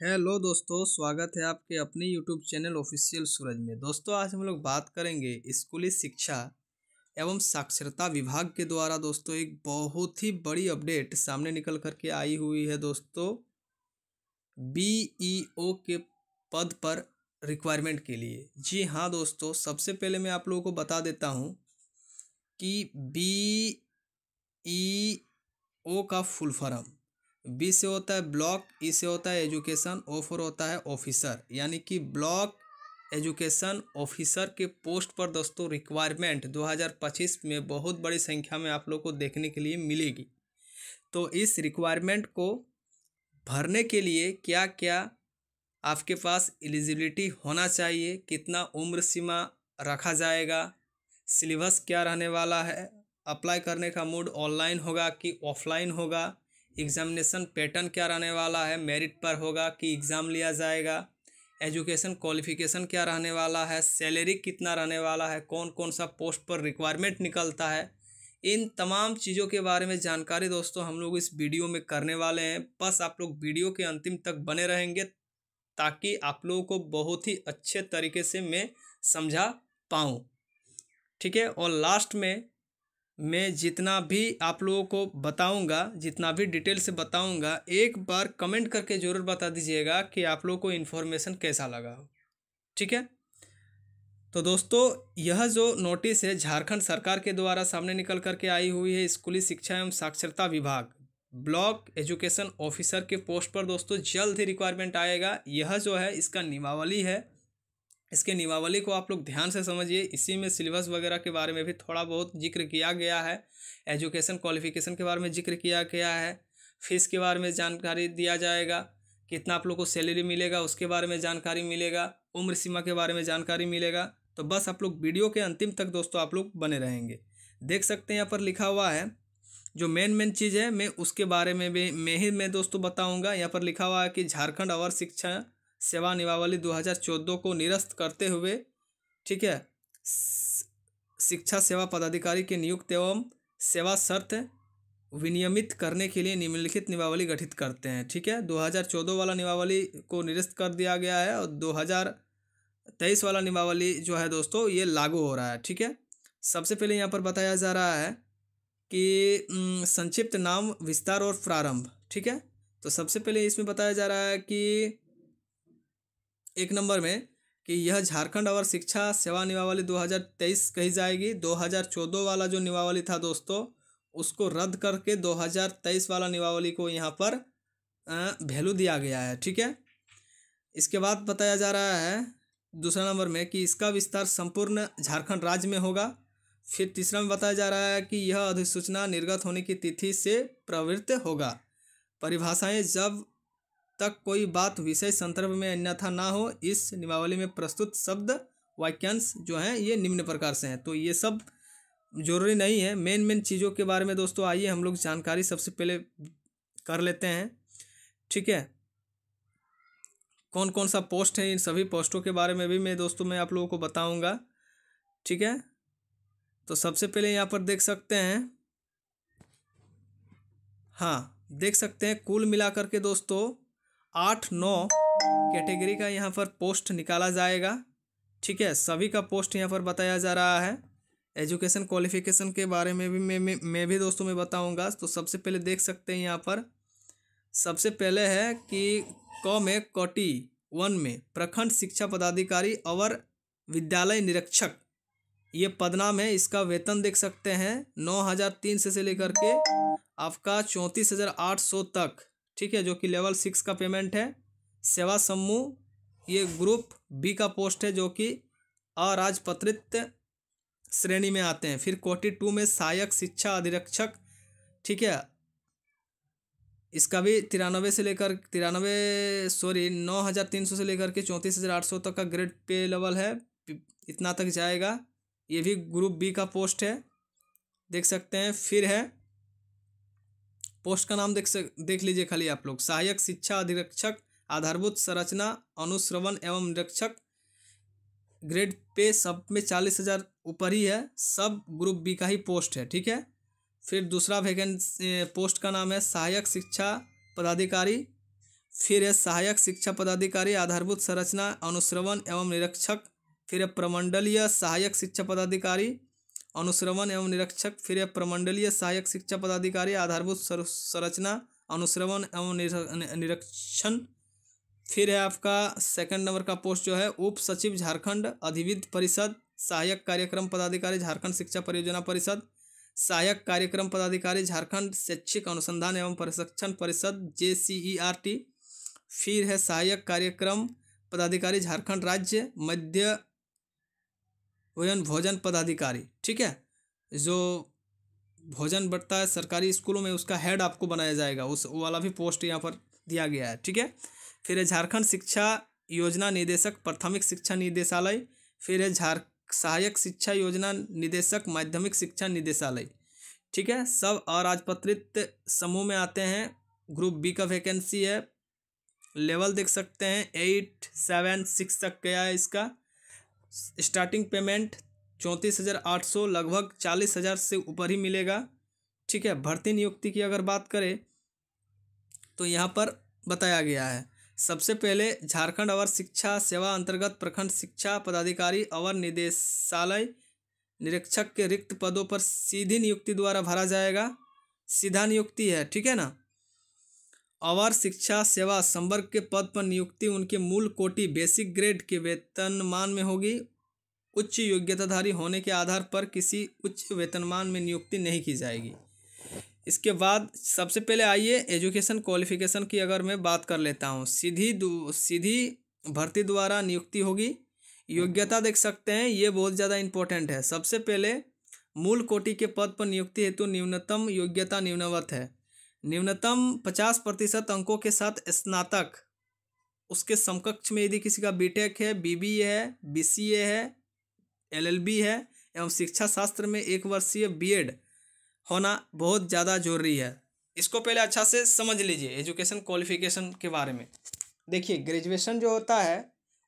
Hello दोस्तों, स्वागत है आपके अपने यूट्यूब चैनल ऑफिशियल सूरज में। दोस्तों, आज हम लोग बात करेंगे स्कूली शिक्षा एवं साक्षरता विभाग के द्वारा दोस्तों एक बहुत ही बड़ी अपडेट सामने निकल करके आई हुई है दोस्तों। बीईओ के पद पर रिक्वायरमेंट के लिए। जी हाँ दोस्तों, सबसे पहले मैं आप लोगों को बता देता हूँ कि बीईओ का फुल फॉर्म बी से होता है ब्लॉक, ई से होता है एजुकेशन, ओ फॉर होता है ऑफिसर, यानी कि ब्लॉक एजुकेशन ऑफिसर के पोस्ट पर दोस्तों रिक्वायरमेंट 2025 में बहुत बड़ी संख्या में आप लोग को देखने के लिए मिलेगी। तो इस रिक्वायरमेंट को भरने के लिए क्या क्या आपके पास एलिजिबिलिटी होना चाहिए, कितना उम्र सीमा रखा जाएगा, सिलेबस क्या रहने वाला है, अप्लाई करने का मोड ऑनलाइन होगा कि ऑफलाइन होगा, एग्जामिनेशन पैटर्न क्या रहने वाला है, मेरिट पर होगा कि एग्ज़ाम लिया जाएगा, एजुकेशन क्वालिफिकेशन क्या रहने वाला है, सैलरी कितना रहने वाला है, कौन कौन सा पोस्ट पर रिक्वायरमेंट निकलता है, इन तमाम चीज़ों के बारे में जानकारी दोस्तों हम लोग इस वीडियो में करने वाले हैं। बस आप लोग वीडियो के अंतिम तक बने रहेंगे ताकि आप लोगों को बहुत ही अच्छे तरीके से मैं समझा पाऊँ। ठीक है, और लास्ट में मैं जितना भी आप लोगों को बताऊंगा, जितना भी डिटेल से बताऊंगा, एक बार कमेंट करके ज़रूर बता दीजिएगा कि आप लोगों को इन्फॉर्मेशन कैसा लगा हो। ठीक है, तो दोस्तों यह जो नोटिस है झारखंड सरकार के द्वारा सामने निकल करके आई हुई है स्कूली शिक्षा एवं साक्षरता विभाग ब्लॉक एजुकेशन ऑफिसर के पोस्ट पर दोस्तों जल्द ही रिक्वायरमेंट आएगा। यह जो है इसका नियमावली है, इसके नियमावली को आप लोग ध्यान से समझिए। इसी में सिलेबस वगैरह के बारे में भी थोड़ा बहुत जिक्र किया गया है, एजुकेशन क्वालिफिकेशन के बारे में जिक्र किया गया है, फीस के बारे में जानकारी दिया जाएगा, कितना आप लोग को सैलरी मिलेगा उसके बारे में जानकारी मिलेगा, उम्र सीमा के बारे में जानकारी मिलेगा। तो बस आप लोग वीडियो के अंतिम तक दोस्तों आप लोग बने रहेंगे। देख सकते हैं यहाँ पर लिखा हुआ है जो मेन चीज़ है मैं उसके बारे में भी मैं दोस्तों बताऊंगा। यहाँ पर लिखा हुआ है कि झारखंड अवर शिक्षा सेवा नियमावली 2014 को निरस्त करते हुए, ठीक है, शिक्षा सेवा पदाधिकारी के नियुक्त एवं सेवा शर्त विनियमित करने के लिए निम्नलिखित नियमावली गठित करते हैं। ठीक है, 2014 वाला नियमावली को निरस्त कर दिया गया है और 2023 वाला नियमावली जो है दोस्तों ये लागू हो रहा है। ठीक है, सबसे पहले यहाँ पर बताया जा रहा है कि संक्षिप्त नाम, विस्तार और प्रारंभ। ठीक है, तो सबसे पहले इसमें बताया जा रहा है कि एक नंबर में कि यह झारखंड अवर शिक्षा सेवा नियमावली 2023 कही जाएगी। 2014 वाला जो नियमावली था दोस्तों उसको रद्द करके 2023 वाला नियमावली को यहाँ पर वैल्यू दिया गया है। ठीक है, इसके बाद बताया जा रहा है दूसरा नंबर में कि इसका विस्तार संपूर्ण झारखंड राज्य में होगा। फिर तीसरा में बताया जा रहा है कि यह अधिसूचना निर्गत होने की तिथि से प्रवृत्त होगा। परिभाषाएं, जब तक कोई बात विषय संदर्भ में अन्यथा ना हो। इस नियमावली में प्रस्तुत शब्द वाक्यांश जो हैं ये निम्न प्रकार से हैं। तो ये सब जरूरी नहीं है, मेन चीज़ों के बारे में दोस्तों आइए हम लोग जानकारी सबसे पहले कर लेते हैं। ठीक है, कौन कौन सा पोस्ट है, इन सभी पोस्टों के बारे में भी मैं आप लोगों को बताऊंगा। ठीक है, तो सबसे पहले यहाँ पर देख सकते हैं, हाँ देख सकते हैं कुल मिलाकर के दोस्तों 8-9 कैटेगरी का यहाँ पर पोस्ट निकाला जाएगा। ठीक है, सभी का पोस्ट यहाँ पर बताया जा रहा है। एजुकेशन क्वालिफिकेशन के बारे में भी मैं भी दोस्तों मैं बताऊंगा। तो सबसे पहले देख सकते हैं यहाँ पर सबसे पहले है कि क में कोटि 1 में प्रखंड शिक्षा पदाधिकारी और विद्यालय निरीक्षक ये पदनाम है। इसका वेतन देख सकते हैं 9,300 से लेकर के आपका 34,800 तक। ठीक है, जो कि लेवल 6 का पेमेंट है। सेवा समूह ये ग्रुप बी का पोस्ट है जो कि अराजपत्रित श्रेणी में आते हैं। फिर कोटि 2 में सहायक शिक्षा अधिरक्षक। ठीक है, इसका भी 9,300 से लेकर के 34,800 तक का ग्रेड पे लेवल है, इतना तक जाएगा। ये भी ग्रुप बी का पोस्ट है, देख सकते हैं। फिर है पोस्ट का नाम देख लीजिए खाली आप लोग, सहायक शिक्षा अधिरक्षक आधारभूत संरचना अनुश्रवण एवं निरीक्षक। ग्रेड पे सब में 40,000 ऊपर ही है, सब ग्रुप बी का ही पोस्ट है। ठीक है, फिर दूसरा वैकेंसी पोस्ट का नाम है सहायक शिक्षा पदाधिकारी। फिर है सहायक शिक्षा पदाधिकारी, आधारभूत संरचना, अनुश्रवण एवं निरीक्षक। फिर है प्रमंडलीय सहायक शिक्षा पदाधिकारी, अनुश्रवण एवं निरीक्षक। फिर है प्रमंडलीय सहायक शिक्षा पदाधिकारी, आधारभूत संरचना, अनुश्रवण एवं निरीक्षण। फिर है आपका सेकंड नंबर का पोस्ट जो है उप सचिव झारखंड अधिविद्य परिषद, सहायक कार्यक्रम पदाधिकारी झारखंड शिक्षा परियोजना परिषद, सहायक कार्यक्रम पदाधिकारी झारखंड शैक्षिक अनुसंधान एवं प्रशिक्षण परिषद JCERT। फिर है सहायक कार्यक्रम पदाधिकारी झारखंड राज्य मध्य भोजन पदाधिकारी। ठीक है, जो भोजन बढ़ता है सरकारी स्कूलों में उसका हेड आपको बनाया जाएगा, उस वाला भी पोस्ट यहाँ पर दिया गया है। ठीक है, फिर है झारखंड शिक्षा योजना निदेशक प्राथमिक शिक्षा निदेशालय। फिर है सहायक शिक्षा योजना निदेशक माध्यमिक शिक्षा निदेशालय। ठीक है, सब अराजपत्रित समूह में आते हैं। ग्रुप बी का वैकेंसी है। लेवल देख सकते हैं 8, 7, 6 तक गया है इसका। स्टार्टिंग पेमेंट 34,800, लगभग 40,000 से ऊपर ही मिलेगा। ठीक है, भर्ती नियुक्ति की अगर बात करें तो यहाँ पर बताया गया है। सबसे पहले झारखंड अवर शिक्षा सेवा अंतर्गत प्रखंड शिक्षा पदाधिकारी अवर निदेशालय निरीक्षक के रिक्त पदों पर सीधी नियुक्ति द्वारा भरा जाएगा। सीधा नियुक्ति है। ठीक है ना। अवर शिक्षा सेवा संवर्ग के पद पर नियुक्ति उनके मूल कोटि बेसिक ग्रेड के वेतनमान में होगी। उच्च योग्यताधारी होने के आधार पर किसी उच्च वेतनमान में नियुक्ति नहीं की जाएगी। इसके बाद सबसे पहले आइए एजुकेशन क्वालिफिकेशन की अगर मैं बात कर लेता हूँ। सीधी भर्ती द्वारा नियुक्ति होगी। योग्यता देख सकते हैं, ये बहुत ज़्यादा इम्पोर्टेंट है। सबसे पहले मूल कोटि के पद पर नियुक्ति हेतु न्यूनतम योग्यता निम्नवत है। न्यूनतम 50% अंकों के साथ स्नातक, उसके समकक्ष में यदि किसी का बीटेक है, BBA है, BCA है, LLB है एवं शिक्षा शास्त्र में 1 वर्षीय BEd होना बहुत ज़्यादा जरूरी है। इसको पहले अच्छा से समझ लीजिए एजुकेशन क्वालिफिकेशन के बारे में। देखिए ग्रेजुएशन जो होता है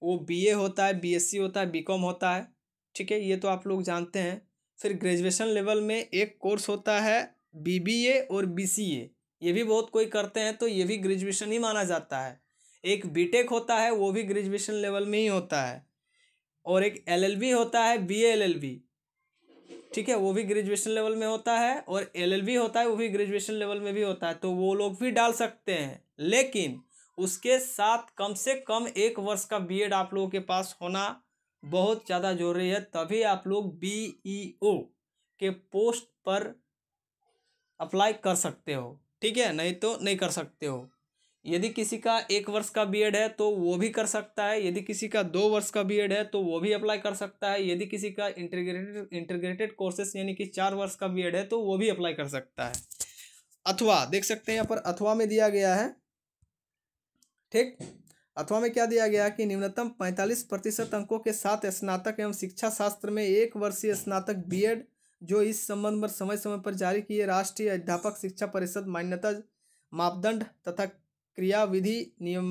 वो BA होता है, BSc होता है, BCom होता है। ठीक है, ये तो आप लोग जानते हैं। फिर ग्रेजुएशन लेवल में एक कोर्स होता है BBA और BCA, ये भी बहुत कोई करते हैं तो ये भी ग्रेजुएशन ही माना जाता है। एक बीटेक होता है वो भी ग्रेजुएशन लेवल में ही होता है। और एक LLB होता है BA LLB। ठीक है, वो भी ग्रेजुएशन लेवल में होता है। और LLB होता है वो भी ग्रेजुएशन लेवल में भी होता है, तो वो लोग भी डाल सकते हैं। लेकिन उसके साथ कम से कम 1 वर्ष का BEd आप लोगों के पास होना बहुत ज़्यादा जरूरी है, तभी आप लोग BEO के पोस्ट पर अप्लाई कर सकते हो। ठीक है, नहीं तो नहीं कर सकते हो। यदि किसी का 1 वर्ष का BEd है तो वो भी कर सकता है। यदि किसी का 2 वर्ष का BEd है तो वो भी अप्लाई कर सकता है। यदि किसी का इंटीग्रेटेड कोर्सेस यानी कि 4 वर्ष का BEd है तो वो भी अप्लाई कर सकता है। अथवा देख सकते हैं यहाँ पर अथवा में दिया गया है। ठीक, अथवा में क्या दिया गया कि न्यूनतम 45% अंकों के साथ स्नातक एवं शिक्षा शास्त्र में 1 वर्षीय स्नातक BEd जो इस संबंध में समय समय पर जारी किए राष्ट्रीय अध्यापक शिक्षा परिषद मान्यता मापदंड तथा क्रिया विधि नियम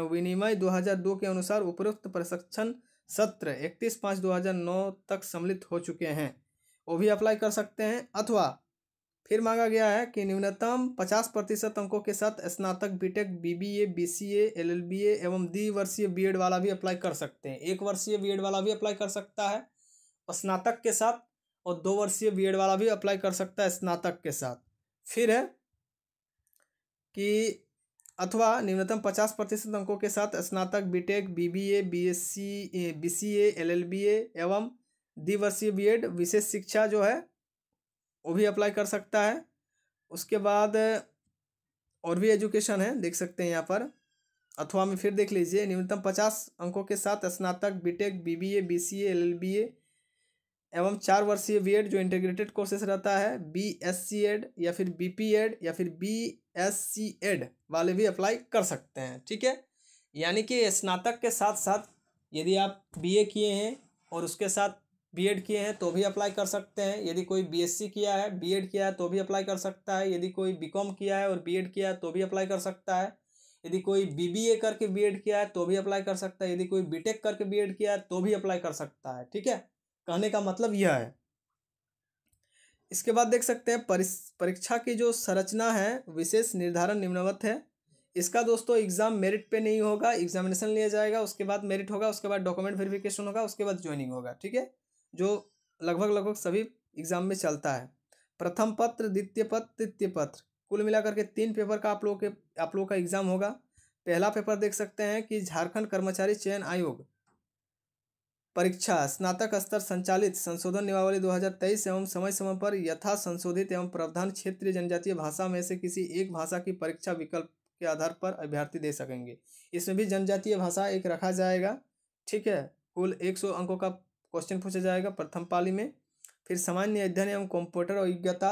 विनिमय 2002 के अनुसार उपरोक्त प्रशिक्षण सत्र 31/5/2009 तक सम्मिलित हो चुके हैं, वो भी अप्लाई कर सकते हैं। अथवा फिर मांगा गया है कि न्यूनतम 50% अंकों के साथ स्नातक BTech BBA BCA LLBA एवं द्विवर्षीय BEd वाला भी अप्लाई कर सकते हैं। 1 वर्षीय BEd वाला भी अप्लाई कर सकता है और स्नातक के साथ, और 2 वर्षीय BEd वाला भी अप्लाई कर सकता है स्नातक के साथ। फिर है कि अथवा न्यूनतम 50% अंकों के साथ स्नातक BTech BBA BCA LLBA एवं द्विवर्षीय BEd विशेष शिक्षा जो है वो भी अप्लाई कर सकता है। उसके बाद और भी एजुकेशन है, देख सकते हैं यहाँ पर अथवा में। फिर देख लीजिए न्यूनतम 50 अंकों के साथ स्नातक BTech BBA BCA LLBA एवं 4 वर्षीय BEd जो इंटीग्रेटेड कोर्सेस रहता है, BSc-Ed या फिर BP-Ed या फिर BSc-Ed वाले भी अप्लाई कर सकते हैं। ठीक है, यानी कि स्नातक के साथ साथ यदि आप BA किए हैं और उसके साथ BEd किए हैं तो भी अप्लाई कर सकते हैं। यदि कोई BSc किया है BEd किया है तो भी अप्लाई कर सकता है। यदि कोई BCom किया है और BEd किया है तो भी अप्लाई कर सकता है। यदि कोई BBA करके BEd किया है तो भी अप्लाई कर सकता है। यदि कोई BTech करके BEd किया है तो भी अप्लाई कर सकता है। ठीक है, कहने का मतलब यह है। इसके बाद देख सकते हैं परीक्षा की जो संरचना है विशेष निर्धारण निम्नवत है। इसका दोस्तों एग्ज़ाम मेरिट पे नहीं होगा, एग्जामिनेशन लिया जाएगा, उसके बाद मेरिट होगा, उसके बाद डॉक्यूमेंट वेरिफिकेशन होगा, उसके बाद ज्वाइनिंग होगा, ठीक है, जो लगभग सभी एग्ज़ाम में चलता है। प्रथम पत्र, द्वितीय पत्र, तृतीय पत्र, कुल मिलाकर के 3 पेपर का आप लोगों का एग्ज़ाम होगा। पहला पेपर देख सकते हैं कि झारखंड कर्मचारी चयन आयोग परीक्षा स्नातक स्तर संचालित संशोधन नियमावली 2023 एवं समय समय पर यथा संशोधित एवं प्रावधान क्षेत्रीय जनजातीय भाषा में से किसी एक भाषा की परीक्षा विकल्प के आधार पर अभ्यर्थी दे सकेंगे। इसमें भी जनजातीय भाषा एक रखा जाएगा, ठीक है। कुल 100 अंकों का क्वेश्चन पूछा जाएगा प्रथम पाली में। फिर सामान्य अध्ययन एवं कंप्यूटर योग्यता,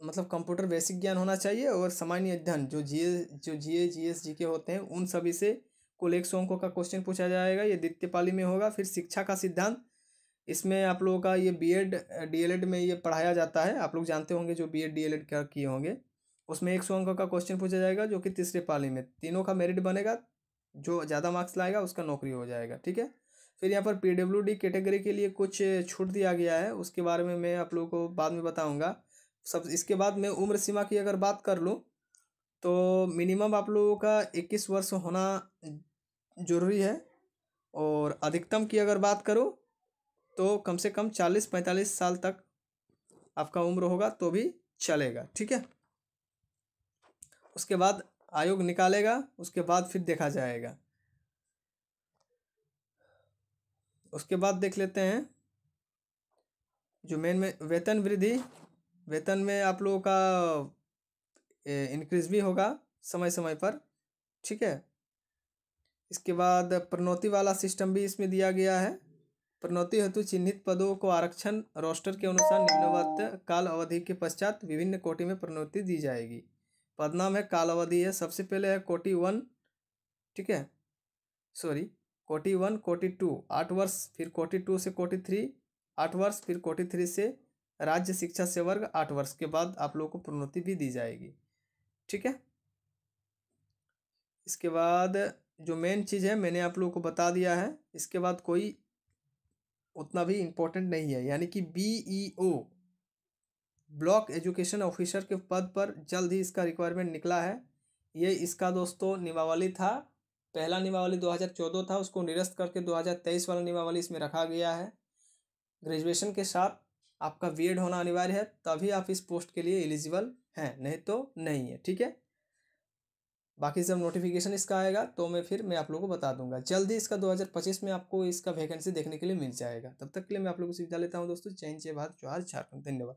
मतलब कंप्यूटर बेसिक ज्ञान होना चाहिए, और सामान्य अध्ययन जो जीए जीएस जीके होते हैं उन सभी से कुल 100 अंकों का क्वेश्चन पूछा जाएगा। ये द्वितीय पाली में होगा। फिर शिक्षा का सिद्धांत, इसमें आप लोगों का ये बीएड डीएलएड में ये पढ़ाया जाता है, आप लोग जानते होंगे जो बीएड डीएलएड क्या किए होंगे। उसमें 100 अंकों का क्वेश्चन पूछा जाएगा जो कि तीसरे पाली में। तीनों का मेरिट बनेगा, जो ज़्यादा मार्क्स लाएगा उसका नौकरी हो जाएगा, ठीक है। फिर यहाँ पर पीडब्ल्यूडी कैटेगरी के लिए कुछ छूट दिया गया है, उसके बारे में मैं आप लोगों को बाद में बताऊँगा। सब इसके बाद मैं उम्र सीमा की अगर बात कर लूँ तो मिनिमम आप लोगों का 21 वर्ष होना ज़रूरी है, और अधिकतम की अगर बात करूँ तो कम से कम 40-45 साल तक आपका उम्र होगा तो भी चलेगा, ठीक है। उसके बाद आयोग निकालेगा, उसके बाद फिर देखा जाएगा। उसके बाद देख लेते हैं जो मेन में वेतन वृद्धि, वेतन में आप लोगों का इंक्रीज भी होगा समय समय पर, ठीक है। इसके बाद प्रोन्नति वाला सिस्टम भी इसमें दिया गया है। प्रोन्नति हेतु चिन्हित पदों को आरक्षण रोस्टर के अनुसार निम्नवत काल अवधि के पश्चात विभिन्न कोटि में प्रोन्नति दी जाएगी। पदनाम है, काल अवधि है। सबसे पहले है कोटि 1, ठीक है, सॉरी कोटि 1 कोटि 2 8 वर्ष, फिर कोटि 2 से कोटि 3 8 वर्ष, फिर कोटि 3 से राज्य शिक्षा से वर्ग 8 वर्ष के बाद आप लोगों को प्रोन्नति भी दी जाएगी, ठीक है। इसके बाद जो मेन चीज़ है मैंने आप लोगों को बता दिया है। इसके बाद कोई उतना भी इम्पोर्टेंट नहीं है, यानी कि बीईओ ब्लॉक एजुकेशन ऑफिसर के पद पर जल्द ही इसका रिक्वायरमेंट निकला है। ये इसका दोस्तों नियमावली था, पहला नियमावली 2014 था, उसको निरस्त करके 2023 वाला नियमावली इसमें रखा गया है। ग्रेजुएशन के साथ आपका बीएड होना अनिवार्य है, तभी आप इस पोस्ट के लिए एलिजिबल हैं, नहीं तो नहीं है, ठीक है। बाकी जब नोटिफिकेशन इसका आएगा तो मैं आप लोगों को बता दूंगा। जल्दी इसका 2025 में आपको इसका वैकेंसी देखने के लिए मिल जाएगा। तब तक के लिए मैं आप लोगों से विदा लेता हूँ दोस्तों। जय हिंद, जय भारत, जोहार, झारखंड, धन्यवाद।